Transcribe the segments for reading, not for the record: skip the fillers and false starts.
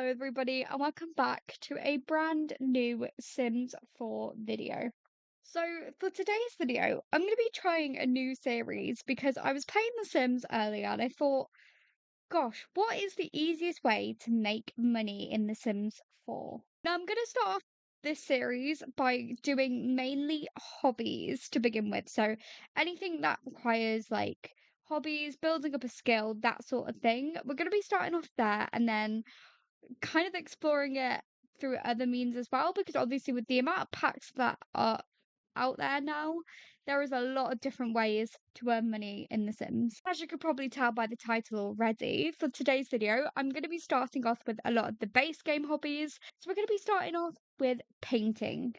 everybody, and welcome back to a brand new Sims 4 video. So, for today's video, I'm going to be trying a new series because I was playing The Sims earlier and I thought, gosh, what is the easiest way to make money in The Sims 4? Now, I'm going to start off this series by doing mainly hobbies to begin with. So, anything that requires like hobbies, building up a skill, that sort of thing. We're going to be starting off there and then kind of exploring it through other means as well, because obviously with the amount of packs that are out there now, there is a lot of different ways to earn money in The Sims. As you could probably tell by the title already, for today's video, I'm going to be starting off with a lot of the base game hobbies. So we're going to be starting off with painting.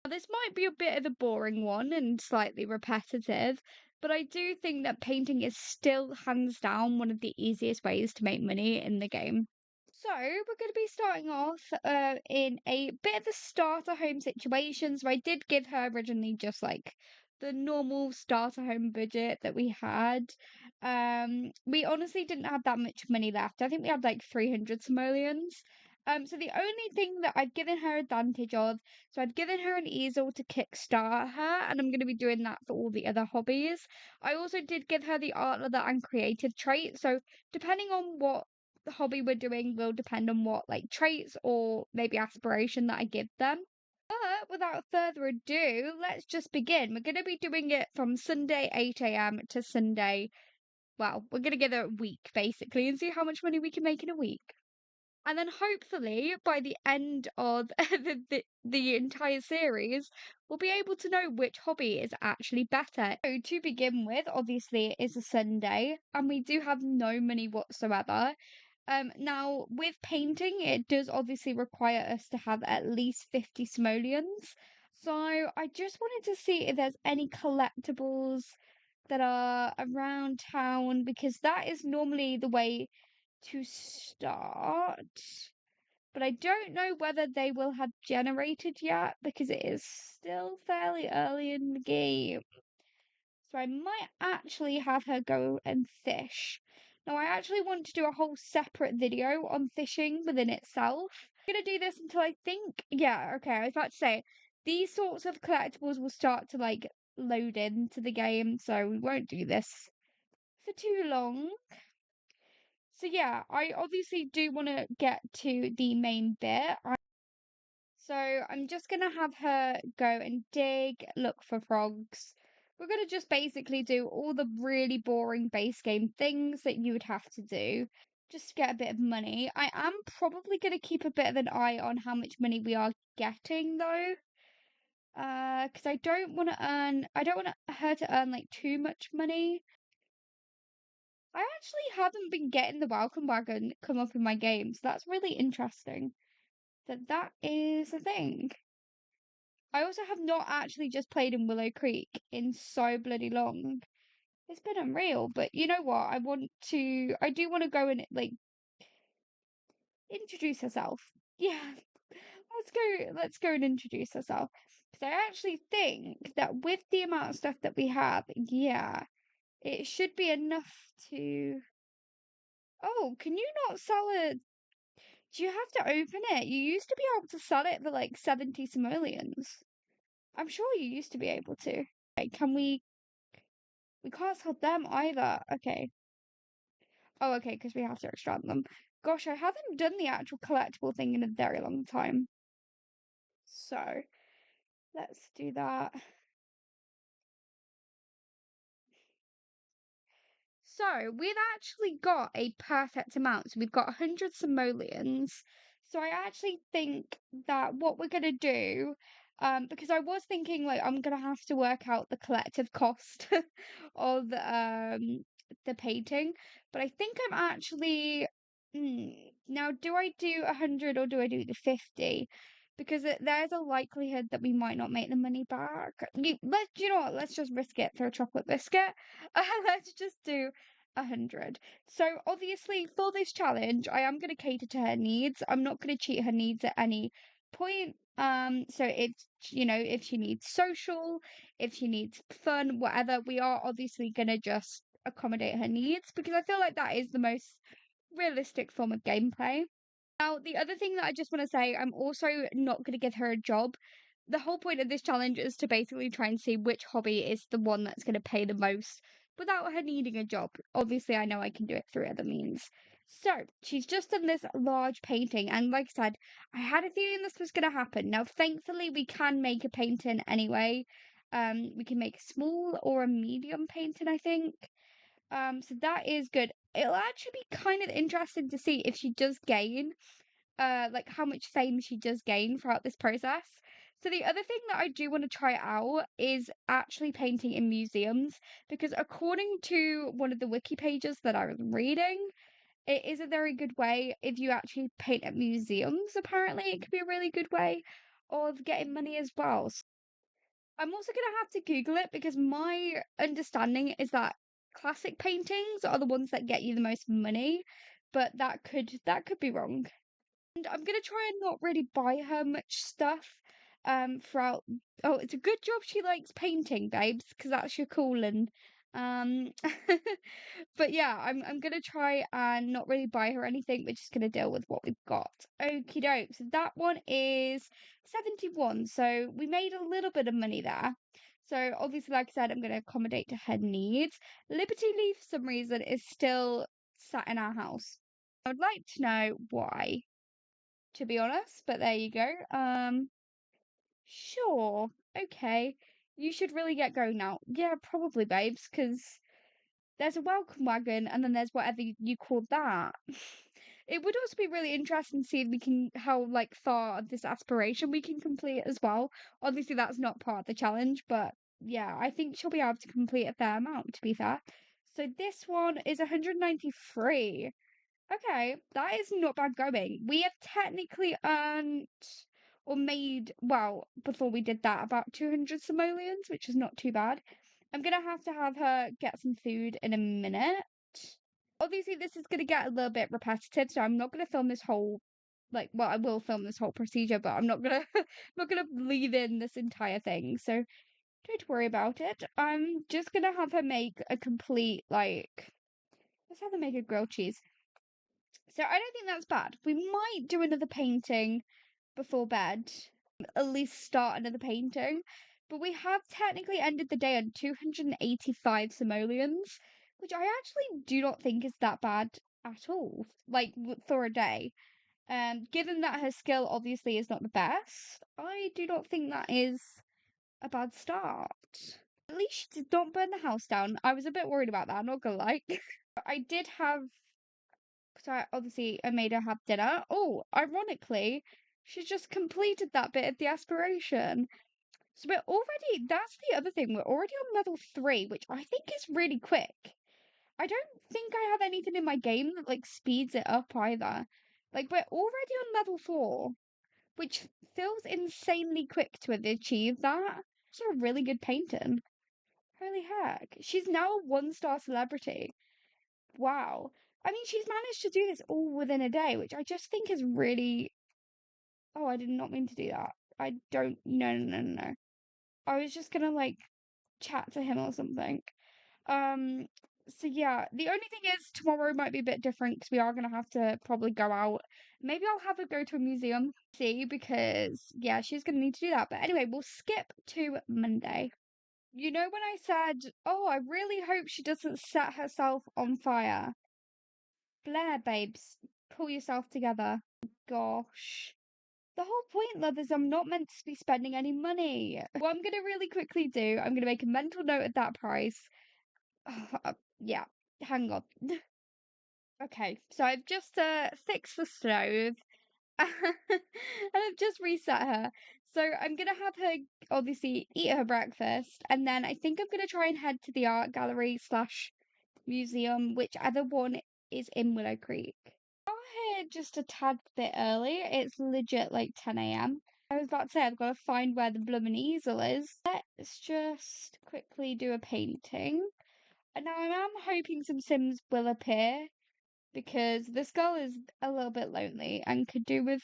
Now, this might be a bit of a boring one and slightly repetitive, but I do think that painting is still hands down one of the easiest ways to make money in the game. So, we're going to be starting off in a bit of a starter home situation. So, I did give her originally just like the normal starter home budget that we had. We honestly didn't have that much money left. I think we had like 300 simoleons. So the only thing that I'd given her advantage of, so I'd given her an easel to kickstart her, and I'm going to be doing that for all the other hobbies. I also did give her the art leather and creative trait. So depending on what the hobby we're doing will depend on what like traits or maybe aspiration that I give them. But without further ado, let's just begin. We're going to be doing it from Sunday 8 a.m. to Sunday. Well, we're going to give it a week basically and see how much money we can make in a week. And then hopefully by the end of the entire series, we'll be able to know which hobby is actually better. So to begin with, obviously it is a Sunday and we do have no money whatsoever. Now with painting, it does obviously require us to have at least 50 simoleons. So I just wanted to see if there's any collectibles that are around town because that is normally the way to start, but I don't know whether they will have generated yet because it is still fairly early in the game. So I might actually have her go and fish. Now, I actually want to do a whole separate video on fishing within itself. I'm going to do this until I think, yeah, okay, I was about to say, these sorts of collectibles will start to like load into the game, so we won't do this for too long. So yeah, I obviously do want to get to the main bit. So I'm just going to have her go and dig, look for frogs. We're going to just basically do all the really boring base game things that you would have to do just to get a bit of money. I am probably going to keep a bit of an eye on how much money we are getting though. Because I don't want her to earn like too much money. I actually haven't been getting the welcome wagon come up in my games. That's really interesting. That is a thing. I also have not actually just played in Willow Creek in so bloody long. It's been unreal, but you know what? I do want to go and like introduce herself. Yeah, let's go and introduce herself. Because I actually think that with the amount of stuff that we have, yeah, it should be enough to. Oh, can you not sell a Do you have to open it? You used to be able to sell it for like 70 simoleons. I'm sure you used to be able to. Okay, can we can't sell them either. Okay. Oh, okay, because we have to extract them. Gosh, I haven't done the actual collectible thing in a very long time. So, let's do that. So, we've actually got a perfect amount. So, we've got 100 simoleons. So, I actually think that what we're going to do, because I was thinking like I'm going to have to work out the collective cost of the painting, but I think I'm actually, now do I do 100 or do I do the 50? Because there's a likelihood that we might not make the money back. You know what? Let's just risk it for a chocolate biscuit. Let's just do 100. So obviously for this challenge, I am going to cater to her needs. I'm not going to cheat her needs at any point. So it's, if she needs social, if she needs fun, whatever, we are obviously going to just accommodate her needs because I feel like that is the most realistic form of gameplay. Now, the other thing that I just want to say, I'm also not going to give her a job. The whole point of this challenge is to basically try and see which hobby is the one that's going to pay the most without her needing a job. Obviously, I know I can do it through other means. So, she's just done this large painting, and like I said, I had a feeling this was going to happen. Now, thankfully, we can make a painting anyway. We can make a small or a medium painting, I think. So that is good. It'll actually be kind of interesting to see if she does gain like how much fame she does gain throughout this process. So the other thing that I do want to try out is actually painting in museums, because according to one of the wiki pages that I was reading, it is a very good way if you actually paint at museums. Apparently, it could be a really good way of getting money as well. So I'm also gonna have to Google it, because my understanding is that classic paintings are the ones that get you the most money, but that could be wrong. And I'm gonna try and not really buy her much stuff throughout. Oh, it's a good job she likes painting, babes, because that's your calling. Um but yeah, I'm gonna try and not really buy her anything. We're just gonna deal with what we've got. Okie doke. So that one is 71. So we made a little bit of money there. So obviously, like I said, I'm gonna accommodate to her needs. Liberty Leaf, for some reason, is still sat in our house. I would like to know why, to be honest, but there you go. Sure. Okay. You should really get going now. Yeah, probably, babes, because there's a welcome wagon and then there's whatever you call that. It would also be really interesting to see if we can, how like far this aspiration we can complete as well. Obviously, that's not part of the challenge, but yeah, I think she'll be able to complete a fair amount, to be fair. So this one is 193. Okay, that is not bad going. We have technically earned or made, well, before we did that, about 200 simoleons, which is not too bad. I'm gonna have to have her get some food in a minute. Obviously, this is gonna get a little bit repetitive, so I'm not gonna film this whole, like, well, I will film this whole procedure, but I'm not gonna, not gonna leave in this entire thing. So don't worry about it. I'm just gonna have her make a complete, like, let's have her make a grilled cheese. So I don't think that's bad. We might do another painting before bed, at least start another painting. But we have technically ended the day on 285 simoleons, which I actually do not think is that bad at all, like for a day. Given that her skill obviously is not the best, I do not think that is a bad start. At least she did not burn the house down. I was a bit worried about that, I'm not gonna lie. I did have So I made her have dinner. Oh, ironically, she just completed that bit of the aspiration. So we're already, that's the other thing, we're already on level 3, which I think is really quick. I don't think I have anything in my game that like speeds it up either. Like we're already on level 4, which feels insanely quick to have achieved that. It's a really good painting. Holy heck. She's now a 1-star celebrity. Wow. I mean, she's managed to do this all within a day, which I just think is really. Oh, I did not mean to do that. I don't. No, no, no, no, no. I was just gonna like chat to him or something. Um. So yeah, the only thing is tomorrow might be a bit different because we are gonna have to probably go out. Maybe I'll have her go to a museum, see, because yeah, she's gonna need to do that. But anyway, we'll skip to Monday. You know when I said, oh, I really hope she doesn't set herself on fire. Blair, babes, pull yourself together. Gosh. The whole point, love, is I'm not meant to be spending any money. What I'm gonna really quickly do, I'm gonna make a mental note of that price. Yeah, hang on. Okay, so I've just fixed the stove and I've just reset her. So I'm gonna have her obviously eat her breakfast, and then I think I'm gonna try and head to the art gallery slash museum, whichever one is in Willow Creek. Got here just a tad bit early. It's legit like 10 a.m. I was about to say I've got to find where the bloomin' easel is. Let's just quickly do a painting. And now I am hoping some Sims will appear, because this girl is a little bit lonely and could do with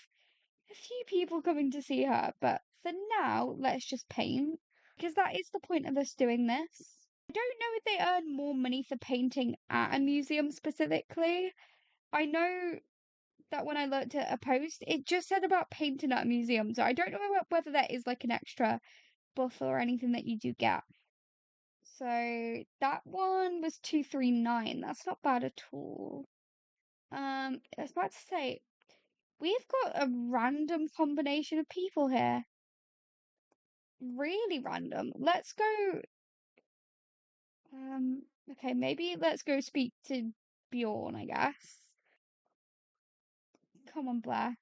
a few people coming to see her. But for now, let's just paint, because that is the point of us doing this. I don't know if they earn more money for painting at a museum specifically. I know that when I looked at a post, it just said about painting at a museum. So I don't know whether that is like an extra buff or anything that you do get. So that one was 239. That's not bad at all. I was about to say, we've got a random combination of people here. Really random. Let's go. Okay, maybe let's go speak to Bjorn, I guess. Come on, Blair.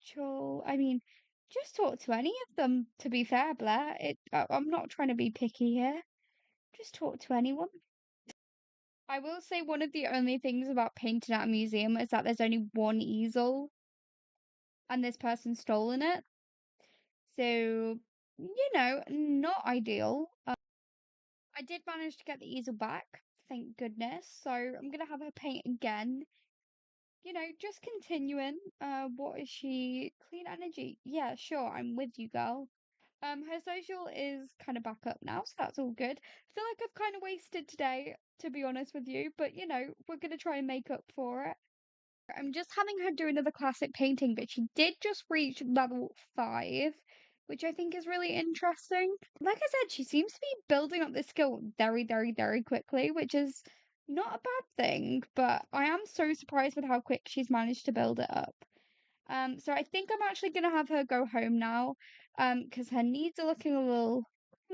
Sure. I mean, just talk to any of them, to be fair, Blair. I'm not trying to be picky here. Just talk to anyone. I will say one of the only things about painting at a museum is that there's only one easel and this person's stolen it. So, not ideal. I did manage to get the easel back, thank goodness. So I'm gonna have her paint again. Just continuing. What is she? Clean energy. Yeah, sure, I'm with you, girl. Her social is kind of back up now, so that's all good. I feel like I've kind of wasted today, to be honest with you, but we're gonna try and make up for it. I'm just having her do another classic painting, but she did just reach level 5, which I think is really interesting. Like I said, she seems to be building up this skill very, very, very quickly, which is not a bad thing, but I am so surprised with how quick she's managed to build it up. So I think I'm actually gonna have her go home now, because her knees are looking a little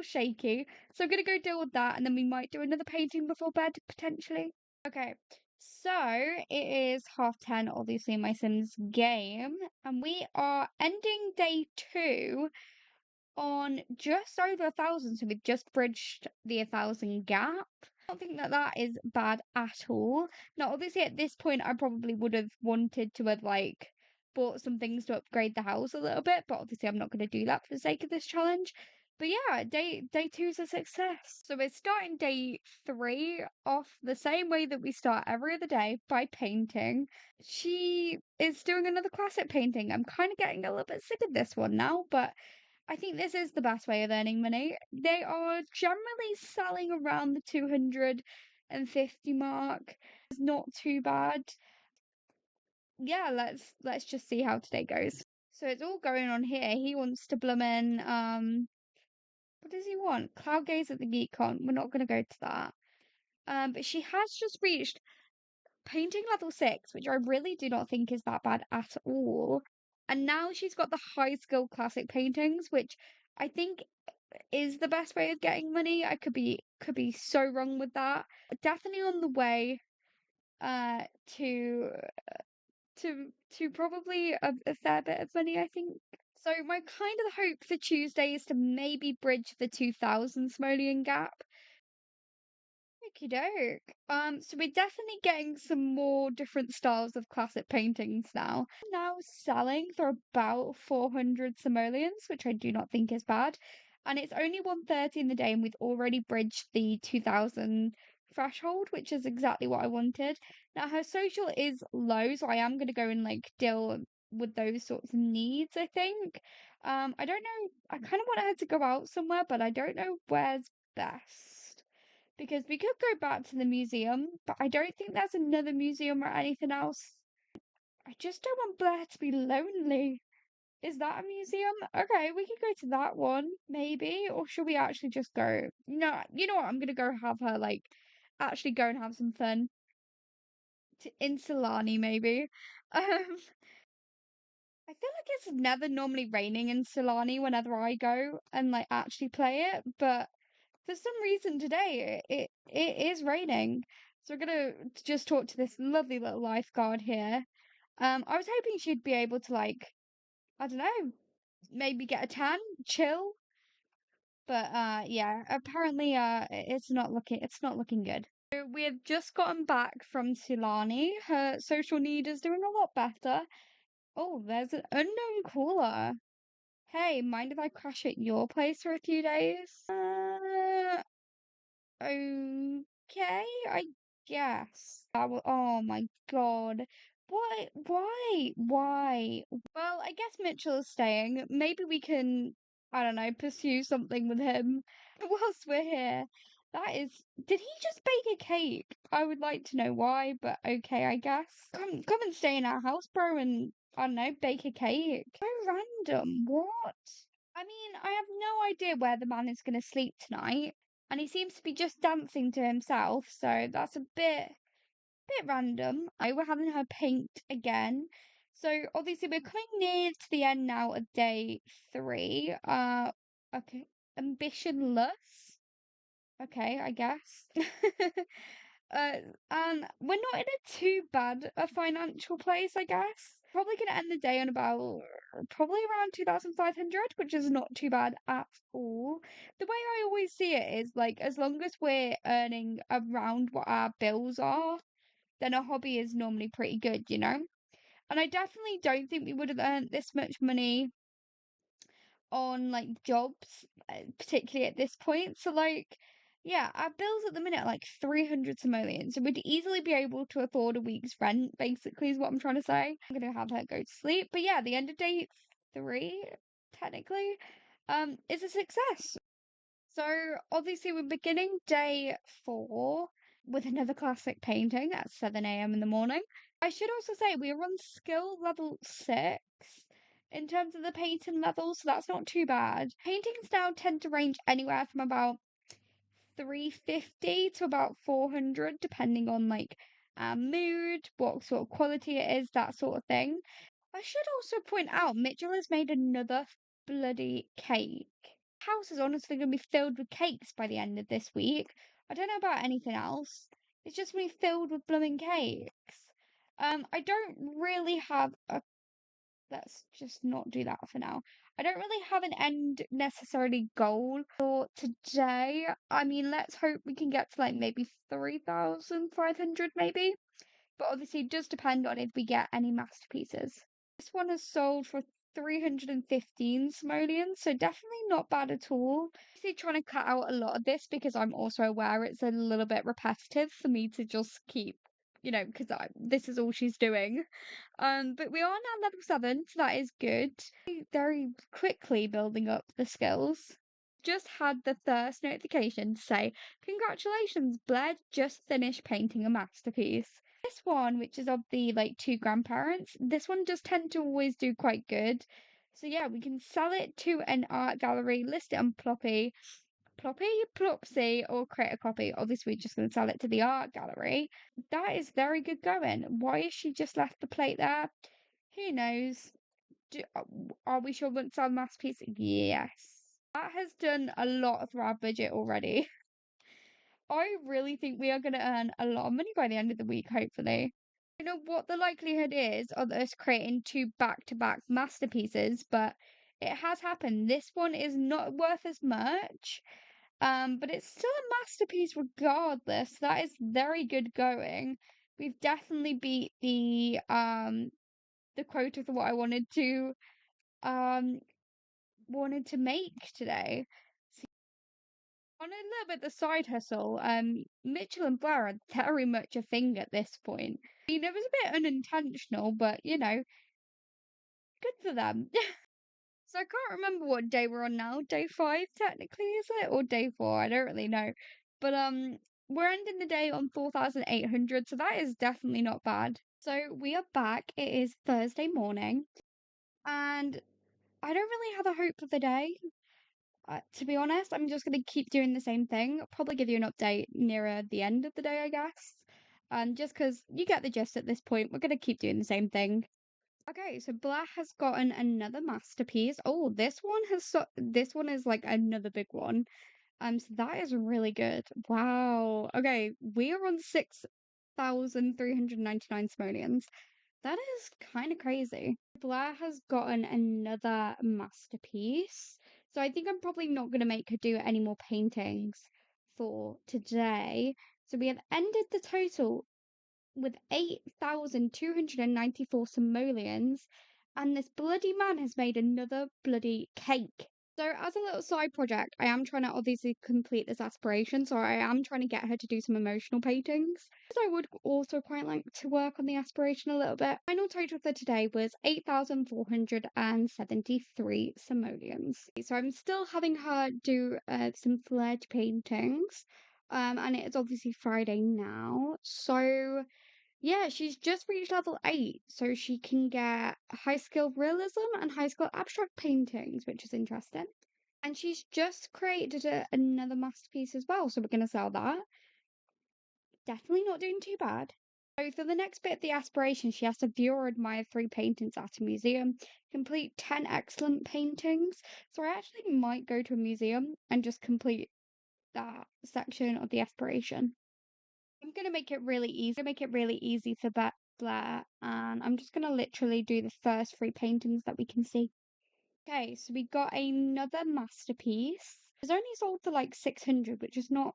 shaky. So I'm gonna go deal with that, and then we might do another painting before bed, potentially. Okay, so it is 10:30, obviously, in my Sims game, and we are ending day 2 on just over 1,000, so we've just bridged the 1,000 gap. I don't think that that is bad at all. Now, obviously, at this point, I probably would have wanted to have, like, bought some things to upgrade the house a little bit, but obviously I'm not going to do that for the sake of this challenge. But yeah, day 2 is a success. So we're starting day 3 off the same way that we start every other day, by painting. She is doing another classic painting. I'm kind of getting a little bit sick of this one now, but I think this is the best way of earning money. They are generally selling around the 250 mark. It's not too bad. Yeah, let's just see how today goes. So it's all going on here. He wants to blum in what does he want? Cloud gaze at the GeekCon. We're not gonna go to that. But she has just reached painting level 6, which I really do not think is that bad at all. And now she's got the high skill classic paintings, which I think is the best way of getting money. I could be so wrong with that. Definitely on the way uh to to probably a fair bit of money, I think. So my kind of hope for Tuesday is to maybe bridge the 2,000 simoleon gap. Okie doke. So we're definitely getting some more different styles of classic paintings now. Now selling for about 400 simoleons, which I do not think is bad. And it's only 1:30 in the day, and we've already bridged the 2,000 threshold, which is exactly what I wanted. Now her social is low, so I am gonna go and like deal with those sorts of needs, I think. I don't know. I kind of want her to go out somewhere, but I don't know where's best. Because we could go back to the museum, but I don't think there's another museum or anything else. I just don't want Blair to be lonely. Is that a museum? Okay, we could go to that one, maybe. Or should we actually just go? No, you know what? I'm gonna go have her, like, actually go and have some fun. In Solani, maybe. I feel like it's never normally raining in Solani whenever I go and, like, actually play it, but for some reason today it is raining. So we're gonna just talk to this lovely little lifeguard here. I was hoping she'd be able to, like, I don't know, maybe get a tan, chill. But yeah, apparently it's not looking good. So we have just gotten back from Silani. Her social need is doing a lot better. Oh, there's an unknown caller. Hey, mind if I crash at your place for a few days? Okay, I guess. Oh my God. Why? Why? Why? Well, I guess Mitchell is staying. Maybe we can, I don't know, pursue something with him whilst we're here. Did he just bake a cake? I would like to know why, but okay, I guess. Come and stay in our house, bro, and I don't know, bake a cake. So random. What? I mean, I have no idea where the man is going to sleep tonight, and he seems to be just dancing to himself, so that's a bit random. We're having her paint again. So obviously we're coming near to the end now of day 3. Okay, ambitionless. Okay, I guess. Uh, and we're not in a too bad a financial place, I guess. Probably gonna end the day on about probably around 2,500, which is not too bad at all. The way I always see it is like as long as we're earning around what our bills are, then a hobby is normally pretty good, you know? And I definitely don't think we would have earned this much money on like jobs, particularly at this point. So like, yeah, our bills at the minute are like 300 simoleons, so we'd easily be able to afford a week's rent. Basically, is what I'm trying to say. I'm gonna have her go to sleep, but yeah, the end of day 3, technically, is a success. So obviously we're beginning day 4 with another classic painting at 7 a.m. in the morning. I should also say we are on skill level 6 in terms of the painting level, so that's not too bad. Paintings now tend to range anywhere from about 350 to about 400, depending on like our mood, what sort of quality it is, that sort of thing. I should also point out Mitchell has made another bloody cake. House is honestly going to be filled with cakes by the end of this week. I don't know about anything else. It's just going to be filled with blooming cakes. I don't really have a. Let's just not do that for now. I don't really have an end necessarily goal for today. I mean, let's hope we can get to like maybe 3,500 maybe. But obviously, it does depend on if we get any masterpieces. This one has sold for 315 simoleons, so definitely not bad at all. Obviously, trying to cut out a lot of this because I'm also aware it's a little bit repetitive for me to just keep, because this is all she's doing. But we are now level 7, so that is good. Very quickly building up the skills. Just had the first notification to say, "Congratulations, Blair just finished painting a masterpiece." This one, which is of the like 2 grandparents, this one does tend to always do quite good. So yeah, we can sell it to an art gallery, list it on Plopsy, or create a copy. Obviously, we're just going to sell it to the art gallery. That is very good going. Why has she just left the plate there? Who knows? Are we sure we want to sell the masterpiece? Yes. That has done a lot for our budget already. I really think we are going to earn a lot of money by the end of the week, hopefully. You know what the likelihood is of us creating 2 back-to-back masterpieces, but it has happened. This one is not worth as much, but it's still a masterpiece regardless. That is very good going. We've definitely beat the quota for what I um wanted to make today. On a little bit the side hustle, Mitchell and Blair are very much a thing at this point. I mean, it was a bit unintentional, but good for them. So I can't remember what day we're on now. Day 5, technically, is it? Or day 4? I don't really know. But we're ending the day on 4,800, so that is definitely not bad. So we are back. It is Thursday morning, and I don't really have a hope for the day. To be honest, I'm just going to keep doing the same thing. I'll probably give you an update nearer the end of the day, I guess. Just because you get the gist at this point, we're going to keep doing the same thing. Okay, so Blair has gotten another masterpiece. Oh, this one is like another big one. So that is really good. Wow. Okay, we are on 6,399 simoleons. That is kind of crazy. Blair has gotten another masterpiece. So I think I'm probably not going to make her do any more paintings for today. So we have ended the total with 8,294 simoleons, and this bloody man has made another bloody cake. So, as a little side project, I am trying to obviously complete this aspiration. So, I am trying to get her to do some emotional paintings. Because I would also quite like to work on the aspiration a little bit. Final total for today was 8,473 simoleons. So, I'm still having her do some flared paintings. And it is obviously Friday now. So yeah, she's just reached level 8, so she can get high skill realism and high skill abstract paintings, which is interesting. And she's just created another masterpiece as well, so we're gonna sell that. Definitely not doing too bad. So for the next bit of the aspiration, she has to view or admire 3 paintings at a museum, complete 10 excellent paintings. So I actually might go to a museum and just complete that section of the aspiration. I'm gonna make it really easy for Blair, and I'm just gonna literally do the first 3 paintings that we can see. Okay, so we got another masterpiece. It's only sold for like 600, which is not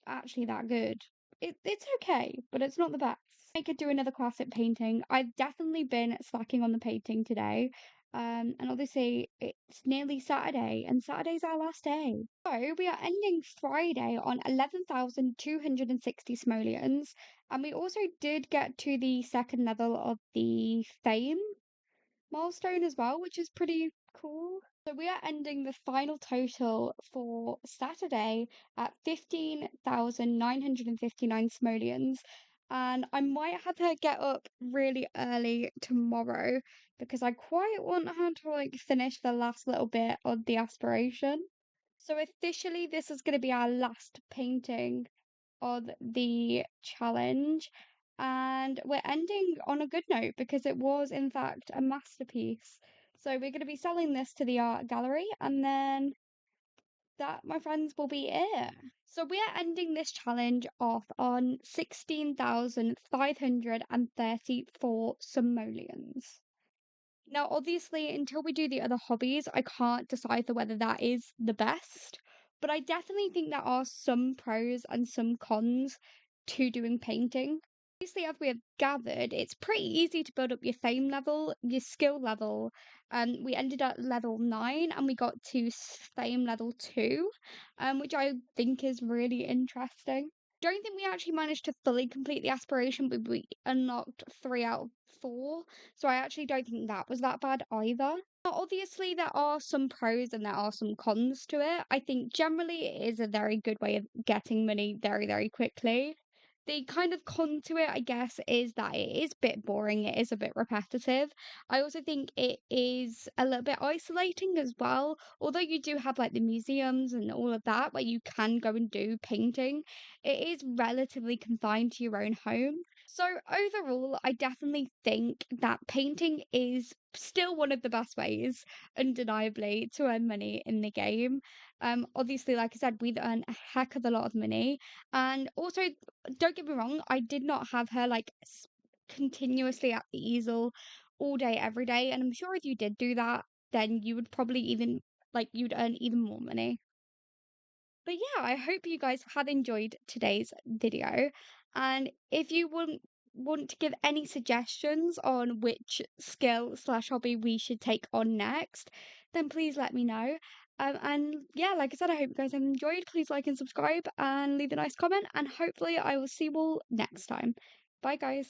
actually that good. It's okay, but it's not the best. I could do another classic painting. I've definitely been slacking on the painting today. And obviously it's nearly Saturday, and Saturday's our last day. So we are ending Friday on 11,260 simoleons, and we also did get to the second level of the fame milestone as well, which is pretty cool. So we are ending the final total for Saturday at 15,959 simoleons. And I might have her get up really early tomorrow because I quite want her to like finish the last little bit of the aspiration. So officially this is going to be our last painting of the challenge. And we're ending on a good note because it was, in fact, a masterpiece. So we're going to be selling this to the art gallery, and then that, my friends, will be it. So we are ending this challenge off on 16,534 simoleons. Now, obviously, until we do the other hobbies, I can't decipher whether that is the best, but I definitely think there are some pros and some cons to doing painting. Obviously, as we have gathered, it's pretty easy to build up your fame level, your skill level. We ended at level 9 and we got to fame level 2, which I think is really interesting. Don't think we actually managed to fully complete the aspiration, but we unlocked 3 out of 4. So I actually don't think that was that bad either. Now, obviously, there are some pros and there are some cons to it. I think generally it is a very good way of getting money very, very quickly. The kind of con to it, I guess, is that it is a bit boring, it is a bit repetitive. I also think it is a little bit isolating as well. Although you do have like the museums and all of that where you can go and do painting, it is relatively confined to your own home. So overall, I definitely think that painting is still one of the best ways, undeniably, to earn money in the game. Obviously, like I said, we've earned a heck of a lot of money, and also, don't get me wrong, I did not have her like continuously at the easel all day, every day, and I'm sure if you did do that, then you would probably even like you'd earn even more money. But yeah, I hope you guys have enjoyed today's video. And if you want to give any suggestions on which skill slash hobby we should take on next, then please let me know. And yeah, like I said, I hope you guys have enjoyed. Please like and subscribe and leave a nice comment. And hopefully, I will see you all next time. Bye, guys.